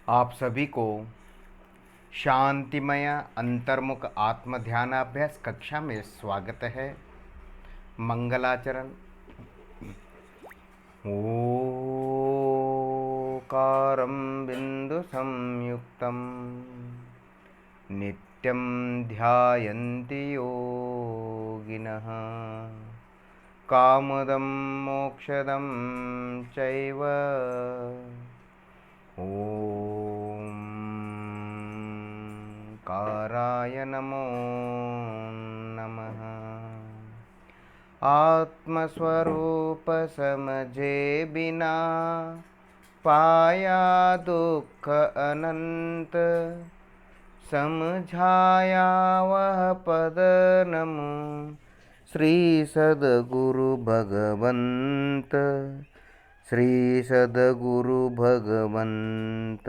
आप सभी को शांतिमय अंतर्मुख आत्म ध्यानाभ्यास कक्षा में स्वागत है। मंगलाचरण। ओकारं बिंदु संयुक्तं नित्यं ध्यायन्ति योगिनः कामदं मोक्षदं चैव ॐ काराय नमो नमः। आत्मस्वरूप समझे बिना पाया दुख अनंत, समझाया वह पद नमो श्री सद्गुरु भगवंत, श्री सद्गुरु भगवंत।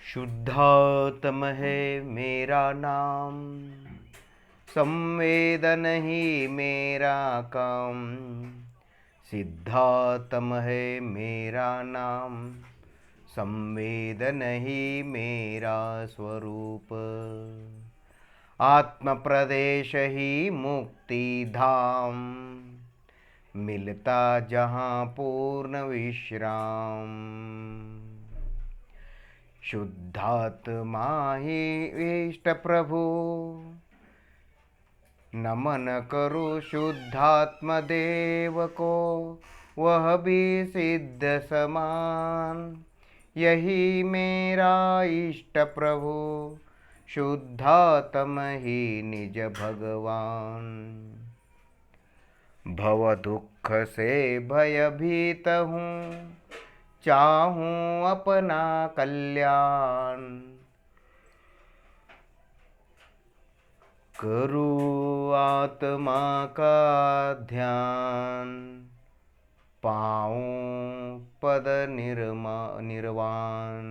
शुद्धात्म है मेरा नाम, संवेदन ही मेरा काम। सिद्धात्म है मेरा नाम, संवेदन ही मेरा स्वरूप। आत्म प्रदेश ही मुक्ति धाम, मिलता जहाँ पूर्ण विश्राम। शुद्धात्मा ही इष्ट प्रभु, नमन करो शुद्धात्म देव को, वह भी सिद्ध समान। यही मेरा इष्ट प्रभु, शुद्धात्म ही निज भगवान। भव दुख से भयभीत हूँ, चाहूं अपना कल्याण। करूं आत्मा का ध्यान, पाऊं पद निर्वाण।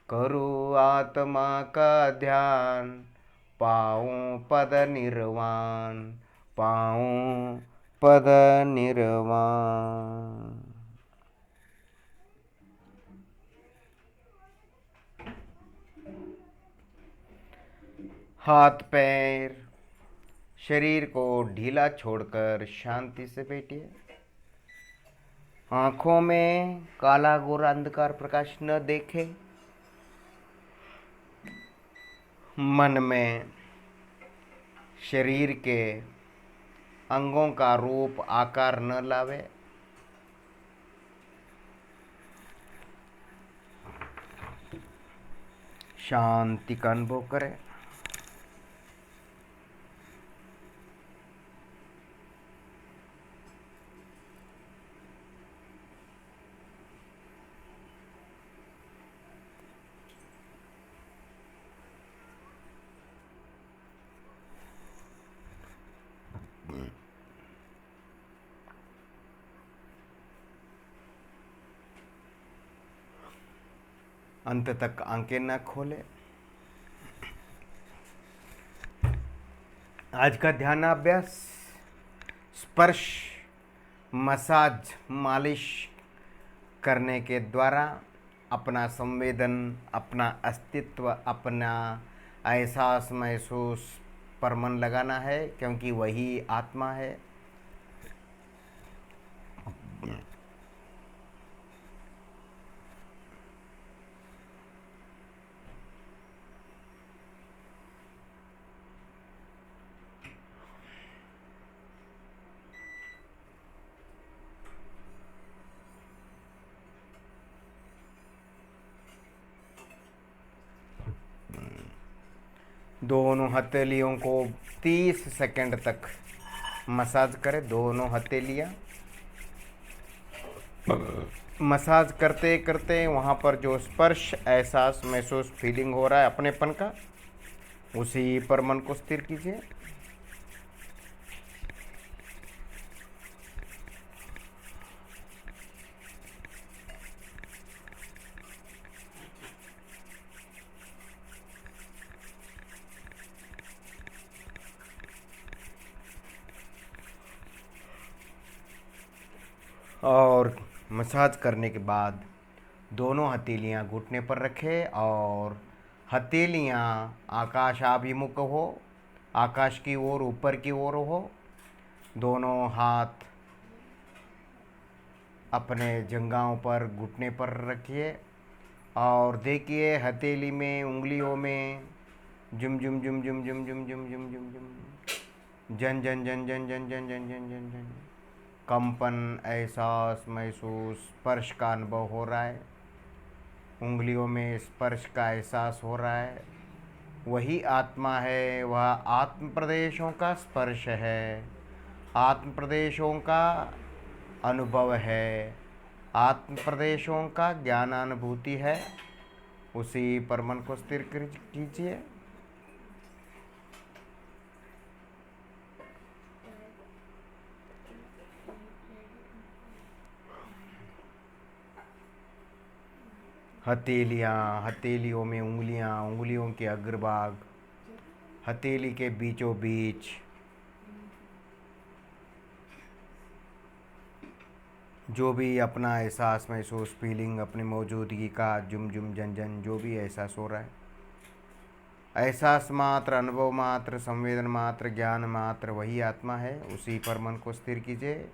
करूं आत्मा का ध्यान, पाऊं पद निर्वाण, पाऊं पद निर्वाण। हाथ पैर शरीर को ढीला छोड़कर शांति से बैठिए। आंखों में काला गोरा अंधकार प्रकाश न देखे। मन में शरीर के अंगों का रूप आकार न लावे। शांति का अनुभव करें। अंत तक आंखें न खोले। आज का ध्यानाभ्यास स्पर्श मसाज मालिश करने के द्वारा अपना संवेदन, अपना अस्तित्व, अपना एहसास महसूस पर मन लगाना है, क्योंकि वही आत्मा है। दोनों हथेलियों को 30 सेकंड तक मसाज करें। दोनों हथेलियाँ मसाज करते करते वहाँ पर जो स्पर्श एहसास महसूस फीलिंग हो रहा है अपनेपन का, उसी पर मन को स्थिर कीजिए। और मसाज करने के बाद दोनों हथेलियाँ घुटने पर रखें और हथेलियाँ आकाशाभिमुख हो, आकाश की ओर, ऊपर की ओर हो। दोनों हाथ अपने जंघाओं पर, घुटने पर रखिए और देखिए हथेली में, उंगलियों में जुम जुम जुम जुम जुम जुम जुम जुम जुम जुम जन जन जन जन जन जन जन जन जन जन कंपन, एहसास, महसूस, स्पर्श का अनुभव हो रहा है। उंगलियों में स्पर्श का एहसास हो रहा है। वही आत्मा है, वह आत्म प्रदेशों का स्पर्श है, आत्म प्रदेशों का अनुभव है, आत्म प्रदेशों का ज्ञानानुभूति है। उसी पर मन को स्थिर कीजिए। हथेलियाँ, हथेलियों में उंगलियाँ, उंगलियों के अग्रभाग, हथेली के बीचों बीच जो भी अपना एहसास, महसूस, फीलिंग, अपनी मौजूदगी का जुम जुम जन जन जो भी एहसास हो रहा है, एहसास मात्र, अनुभव मात्र, संवेदन मात्र, ज्ञान मात्र वही आत्मा है। उसी पर मन को स्थिर कीजिए।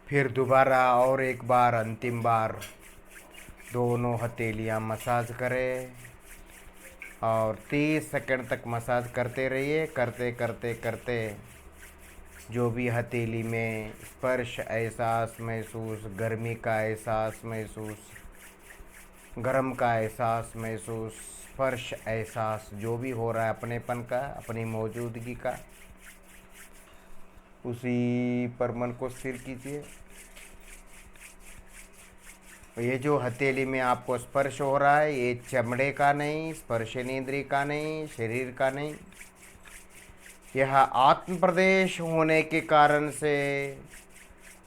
फिर दोबारा और एक बार, अंतिम बार दोनों हथेलियाँ मसाज करें और 30 सेकंड तक मसाज करते रहिए। करते करते करते जो भी हथेली में स्पर्श, एहसास, महसूस, गर्मी का एहसास, महसूस, गर्म का एहसास, महसूस, स्पर्श, एहसास जो भी हो रहा है अपनेपन का, अपनी मौजूदगी का, उसी पर मन को स्थिर कीजिए। ये जो हथेली में आपको स्पर्श हो रहा है, ये चमड़े का नहीं, स्पर्शनेंद्रिय का नहीं, शरीर का नहीं, यह आत्म प्रदेश होने के कारण से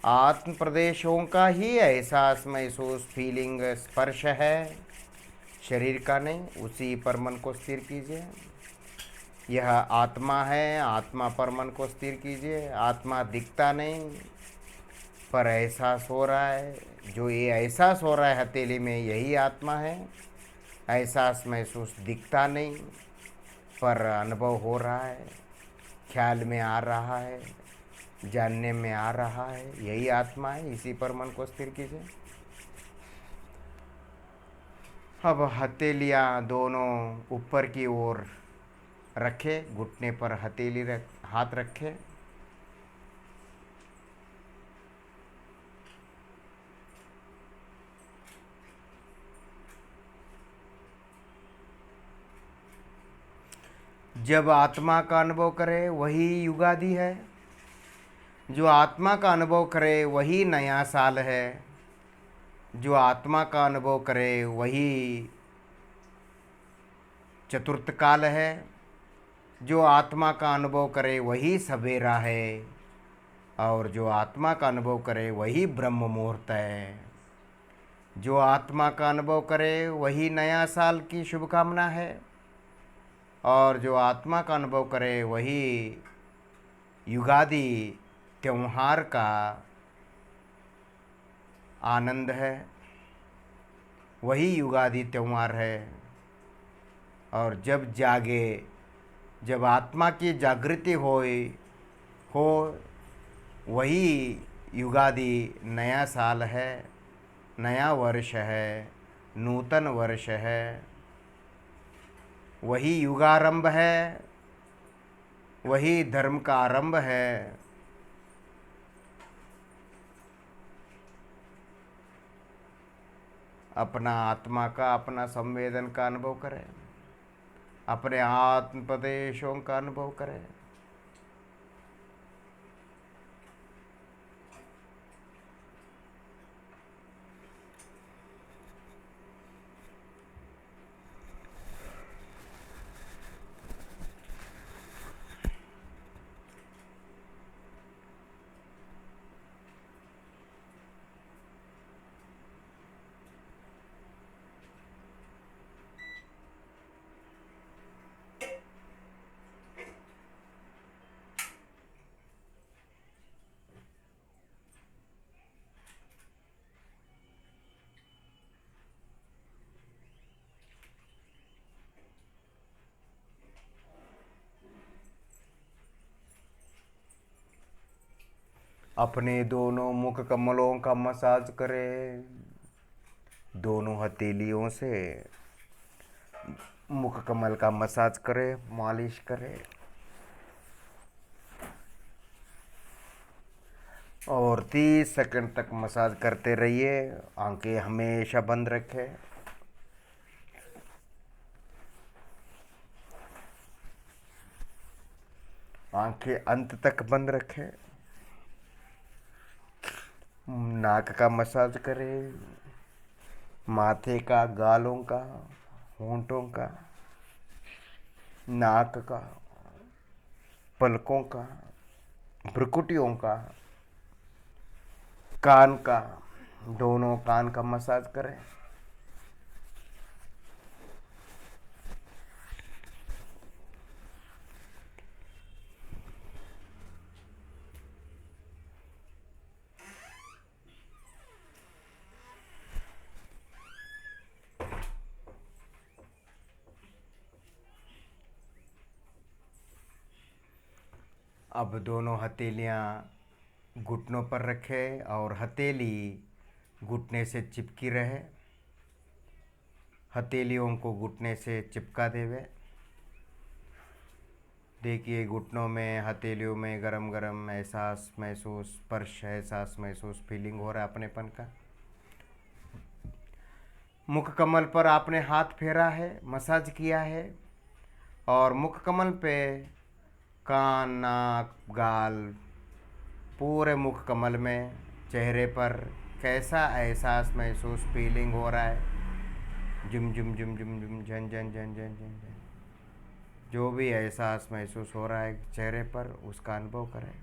आत्म प्रदेशों का ही एहसास, महसूस, फीलिंग, स्पर्श है, शरीर का नहीं। उसी पर मन को स्थिर कीजिए। यह आत्मा है, आत्मा पर मन को स्थिर कीजिए। आत्मा दिखता नहीं पर एहसास हो रहा है। जो ये एहसास हो रहा है हथेली में, यही आत्मा है। एहसास, महसूस दिखता नहीं पर अनुभव हो रहा है, ख्याल में आ रहा है, जानने में आ रहा है, यही आत्मा है। इसी पर मन को स्थिर कीजिए। अब हथेलियाँ दोनों ऊपर की ओर रखें, घुटने पर हाथ रखें। जब आत्मा का अनुभव करे वही युगादि है। जो आत्मा का अनुभव करे वही नया साल है। जो आत्मा का अनुभव करे वही चतुर्थ काल है। जो आत्मा का अनुभव करे वही सवेरा है और जो आत्मा का अनुभव करे वही ब्रह्म मुहूर्त है। जो आत्मा का अनुभव करे वही नया साल की शुभकामना है और जो आत्मा का अनुभव करे वही युगादि त्योहार का आनंद है, वही युगादि त्यौहार है। और जब जागे, जब आत्मा की जागृति हो वही युगादि नया साल है, नया वर्ष है, नूतन वर्ष है, वही युगारंभ है, वही धर्म का आरंभ है। अपना आत्मा का, अपना संवेदन का अनुभव करें, अपने आत्म प्रदेशों का अनुभव करें। अपने दोनों मुख कमलों का मसाज करें। दोनों हथेलियों से मुख कमल का मसाज करें, मालिश करें। और 30 सेकंड तक मसाज करते रहिए। आंखें हमेशा बंद रखें। आंखें अंत तक बंद रखें। नाक का मसाज करें, माथे का, गालों का, होंठों का, नाक का, पलकों का, भ्रुकुटियों का, कान का, दोनों कान का मसाज करें। अब दोनों हथेलियां घुटनों पर रखें और हथेली घुटने से चिपकी रहे। हथेलियों को घुटने से चिपका देवे। देखिए घुटनों में, हथेलियों में गरम गरम एहसास महसूस, स्पर्श एहसास महसूस, फीलिंग हो रहा है अपनेपन का। मुख कमल पर आपने हाथ फेरा है, मसाज किया है, और मुख कमल पे कान, नाक, गाल, पूरे मुख कमल में, चेहरे पर कैसा एहसास महसूस, फीलिंग हो रहा है। जुम जुम जुम जुम जुम, झन झन झन झन झन झन, जो भी एहसास महसूस हो रहा है चेहरे पर, उसका अनुभव करें।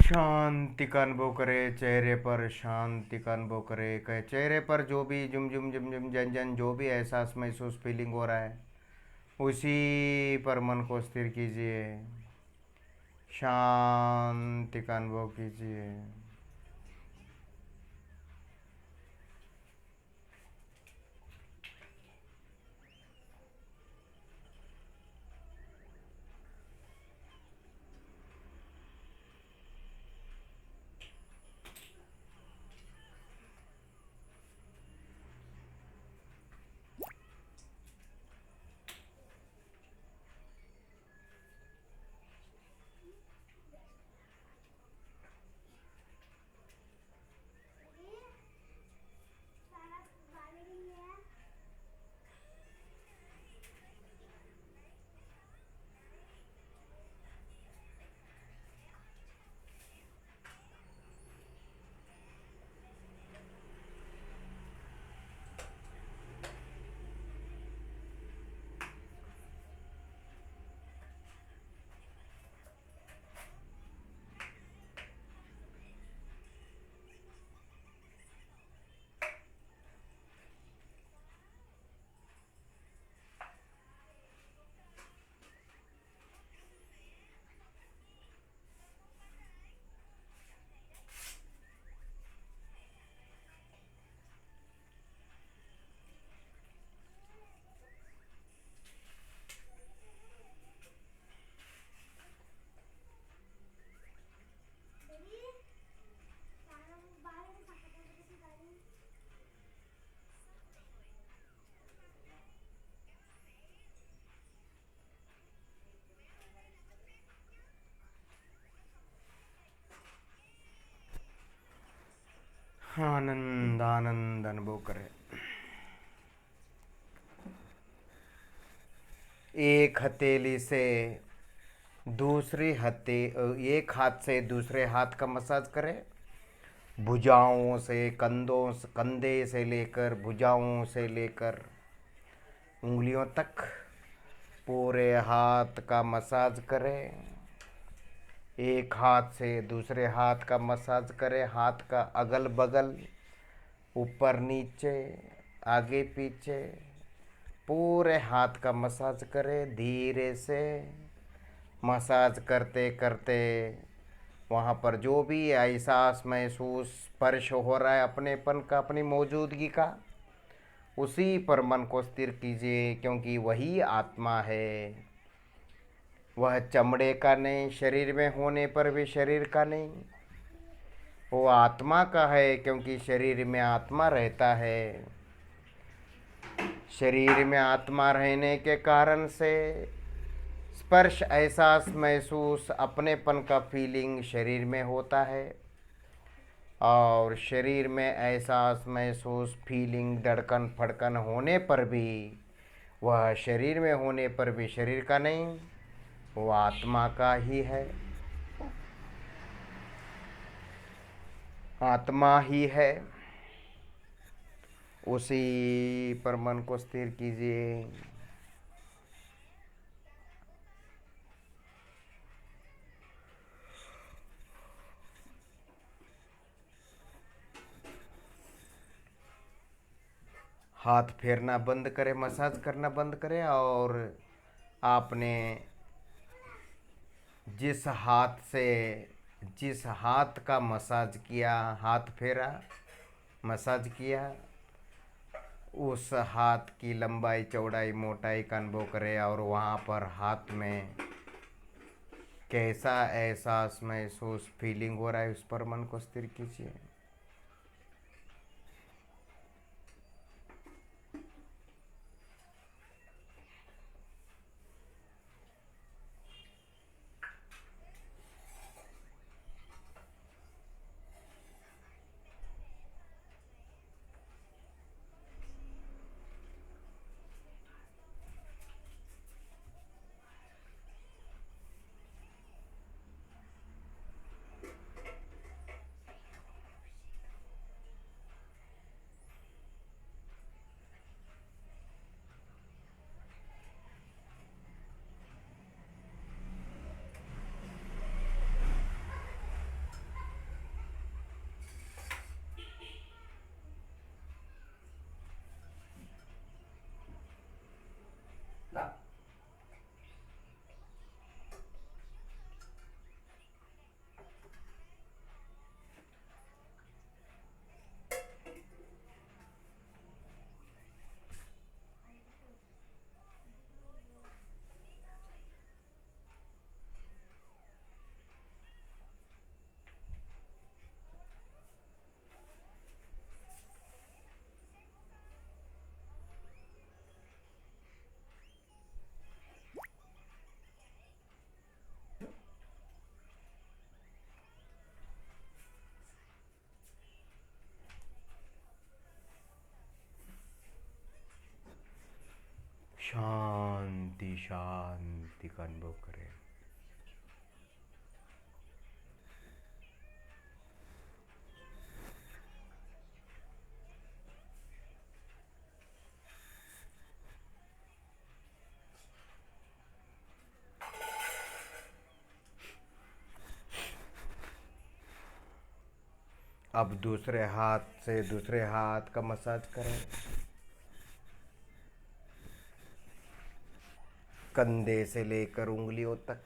शांति का अनुभव करें, चेहरे पर शांति का अनुभव करें। कहे चेहरे पर जो भी जुम जुम जुम जुम जन जन जो भी एहसास महसूस फीलिंग हो रहा है, उसी पर मन को स्थिर कीजिए। शांति का अनुभव कीजिए। आनंद आनंद अनुभव करें। एक हथेली से दूसरी एक हाथ से दूसरे हाथ का मसाज करें। भुजाओं से कंधे से लेकर भुजाओं से लेकर उंगलियों तक पूरे हाथ का मसाज करें। एक हाथ से दूसरे हाथ का मसाज करें। हाथ का अगल बगल, ऊपर नीचे, आगे पीछे, पूरे हाथ का मसाज करें। धीरे से मसाज करते करते वहाँ पर जो भी एहसास महसूस स्पर्श हो रहा है अपनेपन का, अपनी मौजूदगी का, उसी पर मन को स्थिर कीजिए, क्योंकि वही आत्मा है। वह चमड़े का नहीं, शरीर में होने पर भी शरीर का नहीं, वो आत्मा का है, क्योंकि शरीर में आत्मा रहता है। शरीर में आत्मा रहने के कारण से स्पर्श एहसास महसूस अपनेपन का फीलिंग शरीर में होता है, और शरीर में एहसास महसूस फीलिंग धड़कन फड़कन होने पर भी वह शरीर में होने पर भी शरीर का नहीं, वो आत्मा का ही है। आत्मा ही है। उसी पर मन को स्थिर कीजिए। हाथ फेरना बंद करें, मसाज करना बंद करें, और आपने जिस हाथ का मसाज किया, हाथ फेरा, मसाज किया, उस हाथ की लंबाई चौड़ाई मोटाई का अनुभव करें, और वहाँ पर हाथ में कैसा एहसास महसूस फीलिंग हो रहा है उस पर मन को स्थिर कीजिए। शांति शांति का अनुभव करें। अब दूसरे हाथ से दूसरे हाथ का मसाज करें। कंधे से लेकर उंगलियों तक,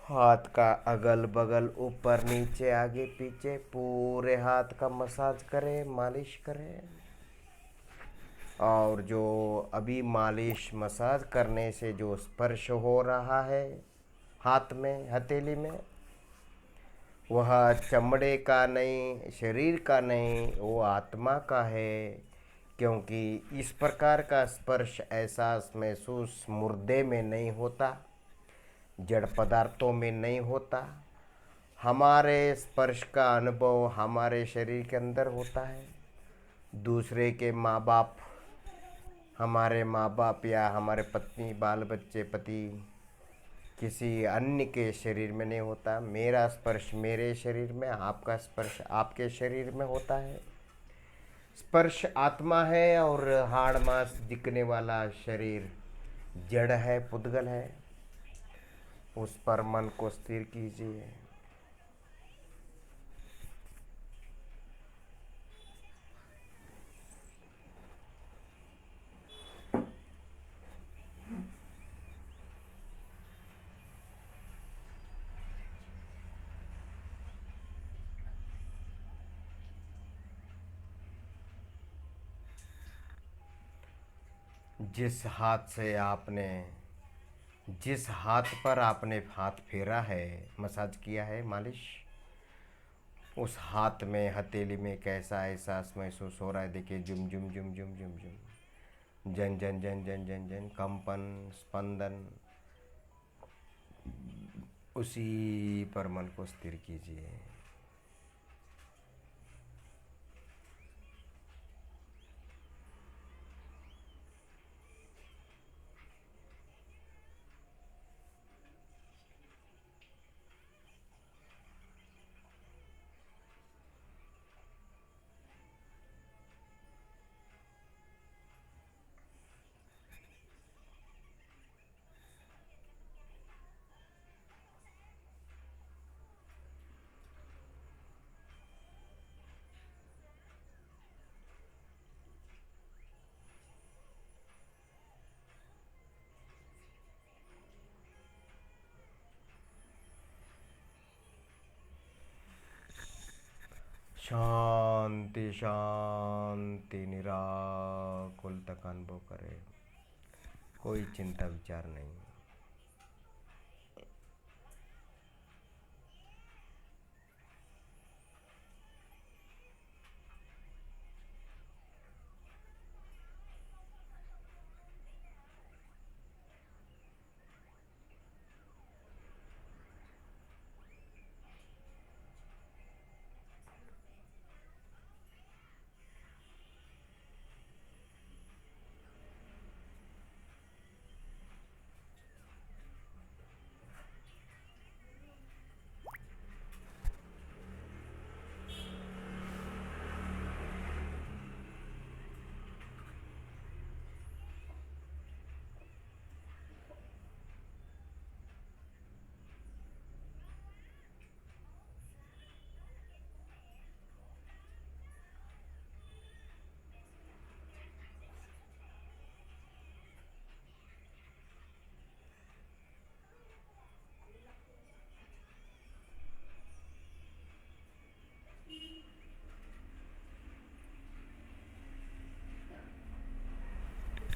हाथ का अगल बगल, ऊपर नीचे, आगे पीछे, पूरे हाथ का मसाज करें, मालिश करें। और जो अभी मालिश मसाज करने से जो स्पर्श हो रहा है हाथ में, हथेली में, वह चमड़े का नहीं, शरीर का नहीं, वो आत्मा का है, क्योंकि इस प्रकार का स्पर्श एहसास महसूस मुर्दे में नहीं होता, जड़ पदार्थों में नहीं होता। हमारे स्पर्श का अनुभव हमारे शरीर के अंदर होता है। दूसरे के माँ बाप, हमारे माँ बाप या हमारे पत्नी, बाल बच्चे, पति, किसी अन्य के शरीर में नहीं होता। मेरा स्पर्श मेरे शरीर में, आपका स्पर्श आपके शरीर में होता है। स्पर्श आत्मा है और हाड़ मांस दिखने वाला शरीर जड़ है, पुद्गल है। उस पर मन को स्थिर कीजिए। जिस हाथ पर आपने हाथ फेरा है, मसाज किया है, मालिश, उस हाथ में, हथेली में कैसा एहसास महसूस हो रहा है? देखिए, जुम जुम जुम जुम जुम जुम, जन जन जन जन जन जन, कंपन, स्पंदन। उसी पर मन को स्थिर कीजिए। शांति शांति, निराकुल तक अनुभव करें। कोई चिंता विचार नहीं।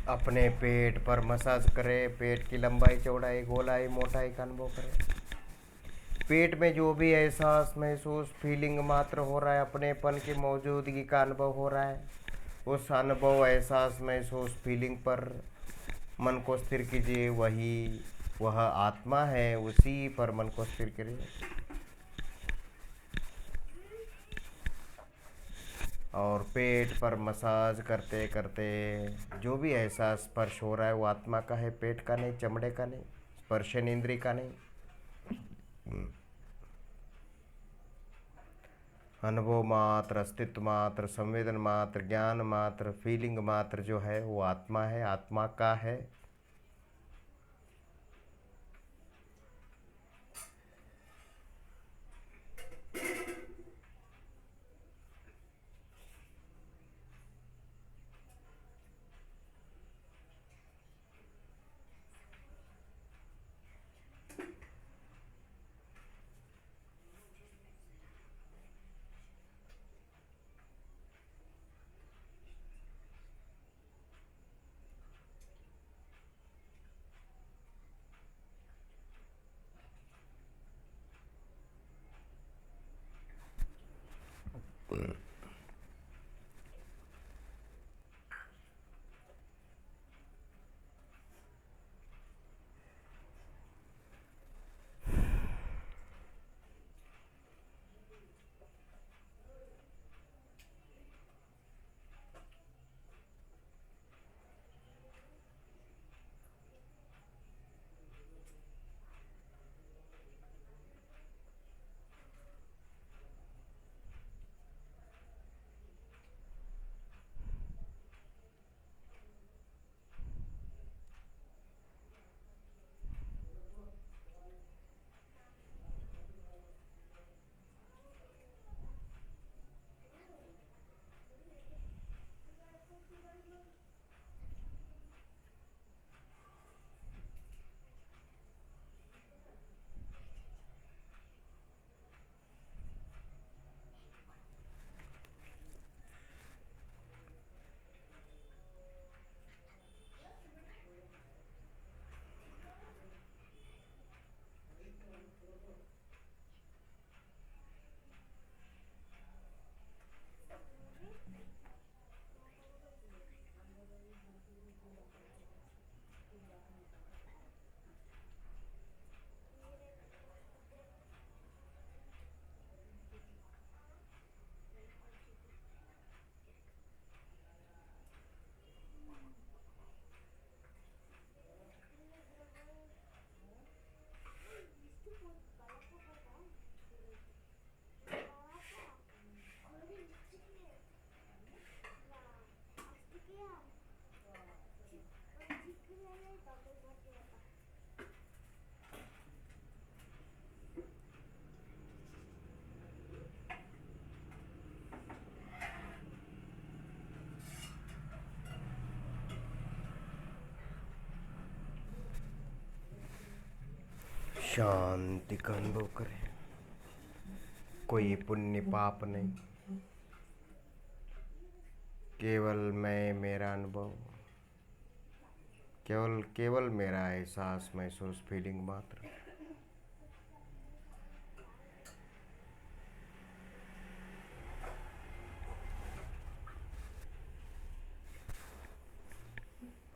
अपने पेट पर मसाज करें। पेट की लंबाई, चौड़ाई, गोलाई, मोटाई का अनुभव करें। पेट में जो भी एहसास महसूस फीलिंग मात्र हो रहा है, अपनेपन की मौजूदगी का अनुभव हो रहा है, उस अनुभव, एहसास महसूस फीलिंग पर मन को स्थिर कीजिए। वह आत्मा है, उसी पर मन को स्थिर करिए। और पेट पर मसाज करते करते जो भी एहसास स्पर्श हो रहा है वो आत्मा का है, पेट का नहीं, चमड़े का नहीं, स्पर्शेंद्रिय का नहीं। अनुभव मात्र, अस्तित्व मात्र, संवेदन मात्र, ज्ञान मात्र, फीलिंग मात्र जो है वो आत्मा है, आत्मा का है। शांति का अनुभव करें। कोई पुण्य पाप नहीं, केवल मैं, मेरा अनुभव, केवल केवल मेरा एहसास, महसूस, फीलिंग मात्र।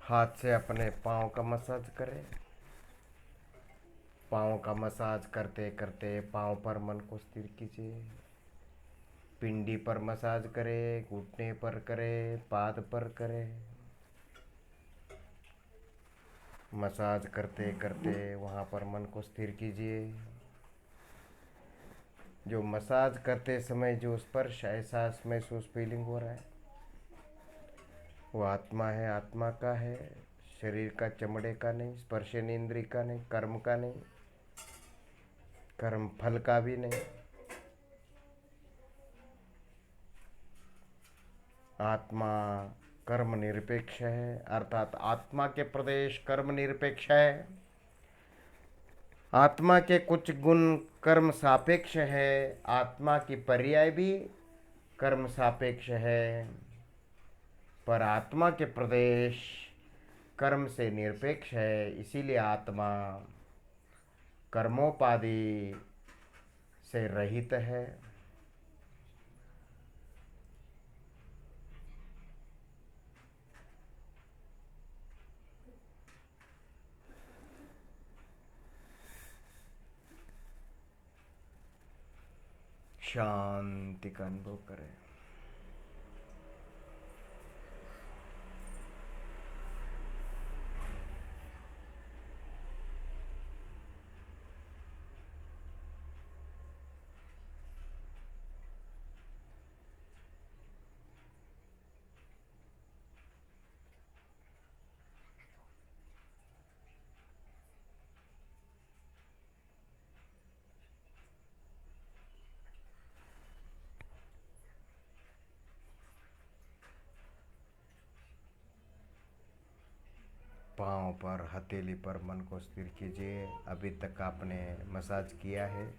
हाथ से अपने पाँव का मसाज करें। पाँव का मसाज करते करते पाँव पर मन को स्थिर कीजिए। पिंडी पर मसाज करें, घुटने पर करें, पाद पर करें। मसाज करते करते वहाँ पर मन को स्थिर कीजिए। जो मसाज करते समय जो स्पर्श, एहसास, महसूस, फीलिंग हो रहा है वो आत्मा है, आत्मा का है, शरीर का, चमड़े का नहीं, स्पर्शेंद्रिय का नहीं, कर्म का नहीं, कर्म फल का भी नहीं। आत्मा कर्म निरपेक्ष है, अर्थात आत्मा के प्रदेश कर्म निरपेक्ष है। आत्मा के कुछ गुण कर्म सापेक्ष है, आत्मा की पर्याय भी कर्म सापेक्ष है, पर आत्मा के प्रदेश कर्म से निरपेक्ष है। इसीलिए आत्मा कर्मोपाधि से रहित है। शांति का अनुभव करें। पाँव पर, हथेली पर मन को स्थिर कीजिए। अभी तक आपने मसाज किया है।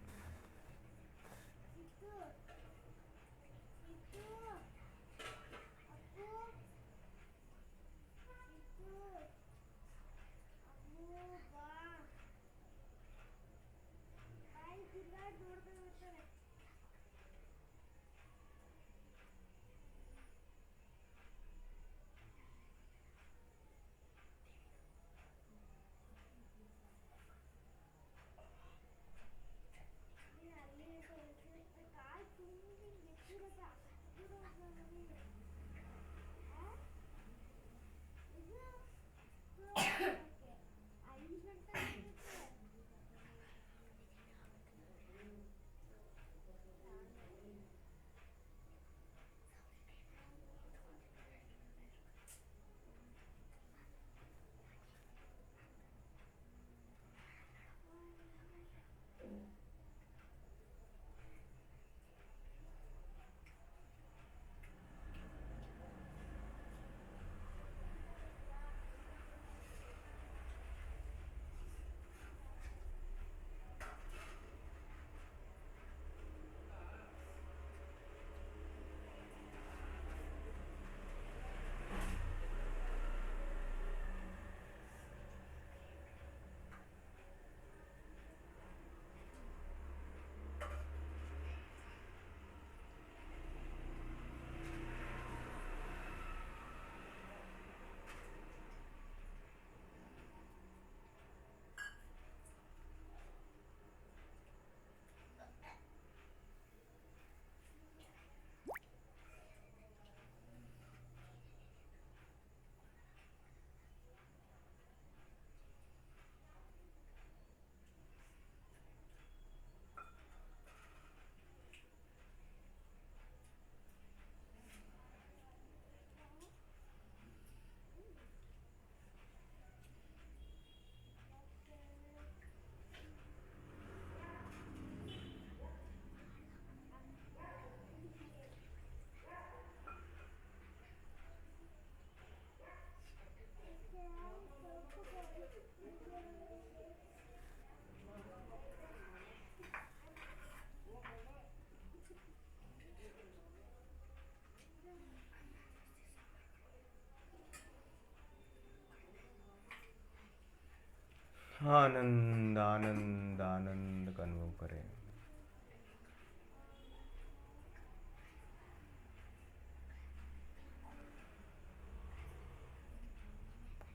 आनंद आनंद आनंद का अनुभव करें।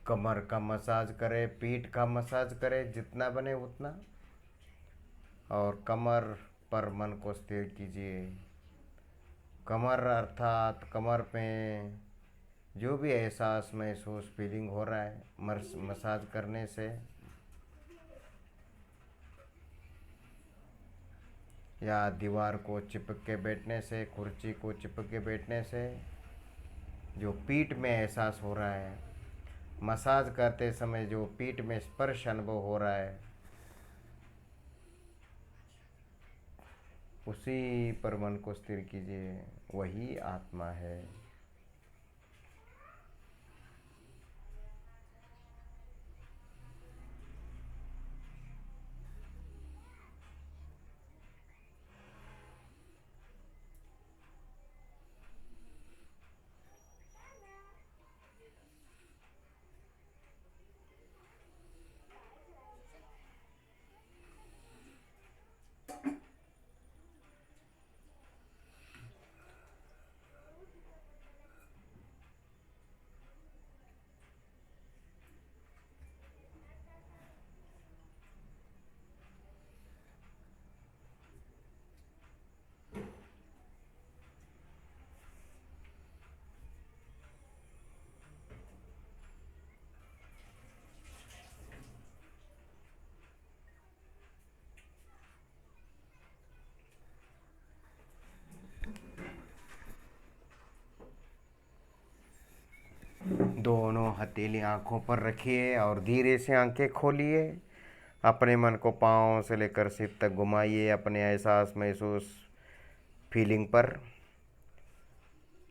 कमर का मसाज करें, पीठ का मसाज करें, जितना बने उतना, और कमर पर मन को स्थिर कीजिए। कमर अर्थात कमर पे जो भी एहसास महसूस फीलिंग हो रहा है मसाज करने से, या दीवार को चिपक के बैठने से, कुर्सी को चिपक के बैठने से जो पीठ में एहसास हो रहा है, मसाज करते समय जो पीठ में स्पर्श अनुभव हो रहा है, उसी पर मन को स्थिर कीजिए। वही आत्मा है। दोनों हथेली आंखों पर रखिए और धीरे से आंखें खोलिए। अपने मन को पाँव से लेकर सिर तक घुमाइए अपने एहसास महसूस फीलिंग पर।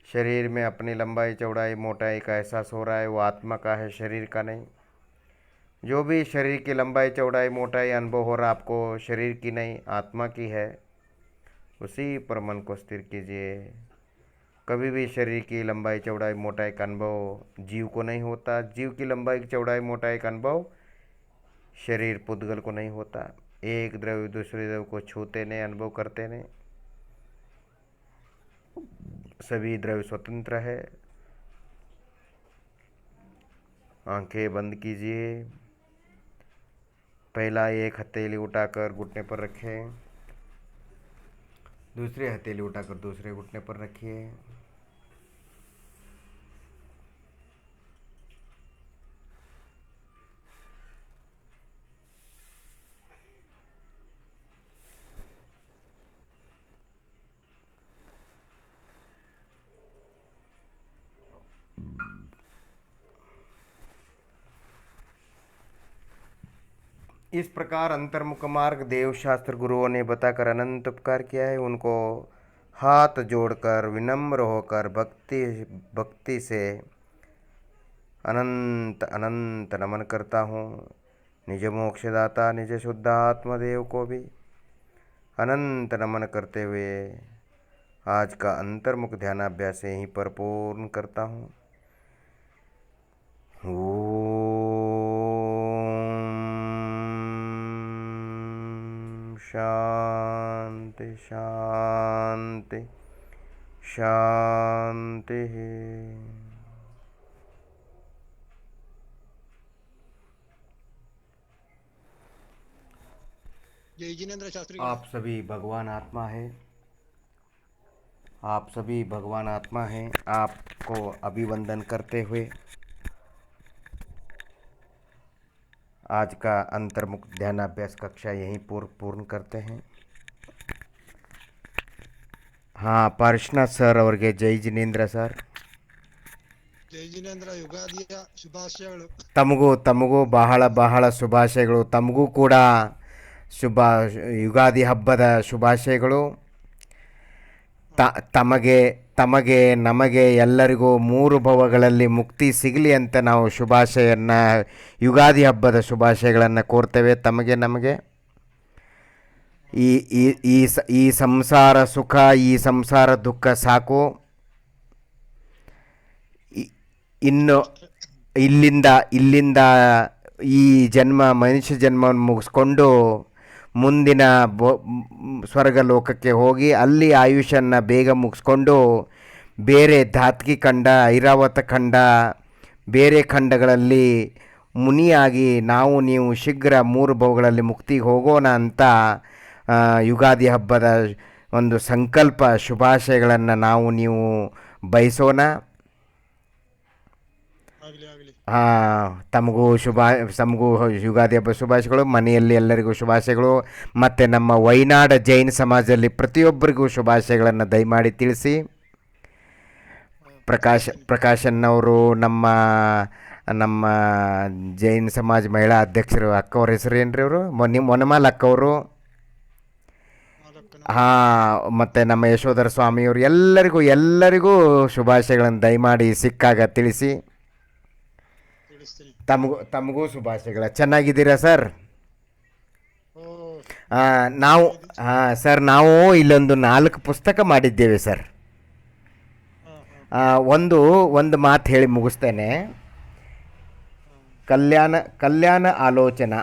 शरीर में अपनी लंबाई चौड़ाई मोटाई का एहसास हो रहा है, वो आत्मा का है, शरीर का नहीं। जो भी शरीर की लंबाई चौड़ाई मोटाई अनुभव हो रहा आपको, शरीर की नहीं आत्मा की है, उसी पर मन को स्थिर कीजिए। कभी भी शरीर की लंबाई चौड़ाई मोटाई का अनुभव जीव को नहीं होता। जीव की लंबाई चौड़ाई मोटाई का अनुभव शरीर पुद्गल को नहीं होता। एक द्रव्य दूसरे द्रव्य को छूते नहीं, अनुभव करते नहीं। सभी द्रव्य स्वतंत्र है। आंखें बंद कीजिए। पहला एक हथेली उठाकर घुटने पर रखें, दूसरी हथेली उठाकर दूसरे घुटने पर रखिए। इस प्रकार अंतर्मुख मार्ग देव शास्त्र गुरुओं ने बताकर अनंत उपकार किया है। उनको हाथ जोड़कर विनम्र होकर भक्ति से अनंत अनंत नमन करता हूँ। निज मोक्षदाता निज शुद्ध आत्मदेव को भी अनंत नमन करते हुए आज का अंतर्मुख ध्यानाभ्यास यहीं पर पूर्ण करता हूँ। शांति शांति शांति। जय जिनेंद्र शास्त्री। आप सभी भगवान आत्मा है। आप सभी भगवान आत्मा हैं। आपको अभिवंदन करते हुए आज का अंतर्मुख ध्यानाभ्यास कक्षा यहीं पूर्ण करते हैं। हाँ, पार्श्वनाथ सर ಅವ್ರಿಗೆ ಜೈ ಜಿನೇಂದ್ರ ಸರ್. ಜೈ ಜಿನೇಂದ್ರ ಯುಗಾದಿಯ ಶುಭಾಶಯಗಳು. ತಮಗೂ ಬಹಳ ಶುಭಾಶಯಗಳು. ತಮಗೂ ಕೂಡ ಯುಗಾದಿ ಹಬ್ಬದ ಶುಭಾಶಯಗಳು. ತಮಗೆ ನಮಗೆ ಎಲ್ಲರಿಗೂ ಮೂರು ಭವಗಳಲ್ಲಿ ಮುಕ್ತಿ ಸಿಗಲಿ ಅಂತ ನಾವು ಯುಗಾದಿ ಹಬ್ಬದ ಶುಭಾಶಯಗಳನ್ನು ಕೋರ್ತೇವೆ. ತಮಗೆ ನಮಗೆ ಈ ಈ ಈ ಈ ಸಂಸಾರ ಸುಖ, ಈ ಸಂಸಾರ ದುಃಖ ಸಾಕು. ಇನ್ನು ಇಲ್ಲಿಂದ ಈ ಮನುಷ್ಯ ಜನ್ಮವನ್ನು ಮುಗಿಸ್ಕೊಂಡು ಮುಂದಿನ ಸ್ವರ್ಗ ಲೋಕಕ್ಕೆ ಹೋಗಿ ಅಲ್ಲಿ ಆಯುಷನ್ನು ಬೇಗ ಮುಗಿಸ್ಕೊಂಡು ಬೇರೆ ಧಾತ್ಕಿ ಖಂಡ, ಐರಾವತ ಖಂಡ, ಬೇರೆ ಖಂಡಗಳಲ್ಲಿ ಮುನಿಯಾಗಿ ನಾವು ನೀವು ಶೀಘ್ರ 3 ಭವಗಳಲ್ಲಿ ಮುಕ್ತಿಗೆ ಹೋಗೋಣ ಅಂತ ಯುಗಾದಿ ಹಬ್ಬದ ಒಂದು ಸಂಕಲ್ಪ ಶುಭಾಶಯಗಳನ್ನು ನಾವು ನೀವು ಬಯಸೋಣ. ತಮಗೂ ಯುಗಾದಿ ಹಬ್ಬ ಶುಭಾಶಯಗಳು. ಮನೆಯಲ್ಲಿ ಎಲ್ಲರಿಗೂ ಶುಭಾಶಯಗಳು. ಮತ್ತು ನಮ್ಮ ವೈನಾಡ ಜೈನ ಸಮಾಜದಲ್ಲಿ ಪ್ರತಿಯೊಬ್ಬರಿಗೂ ಶುಭಾಶಯಗಳನ್ನು ದಯಮಾಡಿ ತಿಳಿಸಿ. ಪ್ರಕಾಶನ್ನವರು ನಮ್ಮ ಜೈನ ಸಮಾಜ ಮಹಿಳಾ ಅಧ್ಯಕ್ಷರು. ಅಕ್ಕವ್ರ ಹೆಸರು ಏನು ರೀ ಅವರು? ಮೊನಮಾಲ್ ಅಕ್ಕವರು. ಮತ್ತು ನಮ್ಮ ಯಶೋಧರ ಸ್ವಾಮಿಯವರು ಎಲ್ಲರಿಗೂ ಶುಭಾಶಯಗಳನ್ನು ದಯಮಾಡಿ ಸಿಕ್ಕಾಗ ತಿಳಿಸಿ. ತಮಗೂ ಶುಭಾಶಯಗಳ. ಚೆನ್ನಾಗಿದ್ದೀರಾ ಸರ್? ನಾವು ಇಲ್ಲೊಂದು 4 ಪುಸ್ತಕ ಮಾಡಿದ್ದೇವೆ ಸರ್. ಒಂದು ಮಾತು ಹೇಳಿ ಮುಗಿಸ್ತೇನೆ. ಕಲ್ಯಾಣ ಆಲೋಚನಾ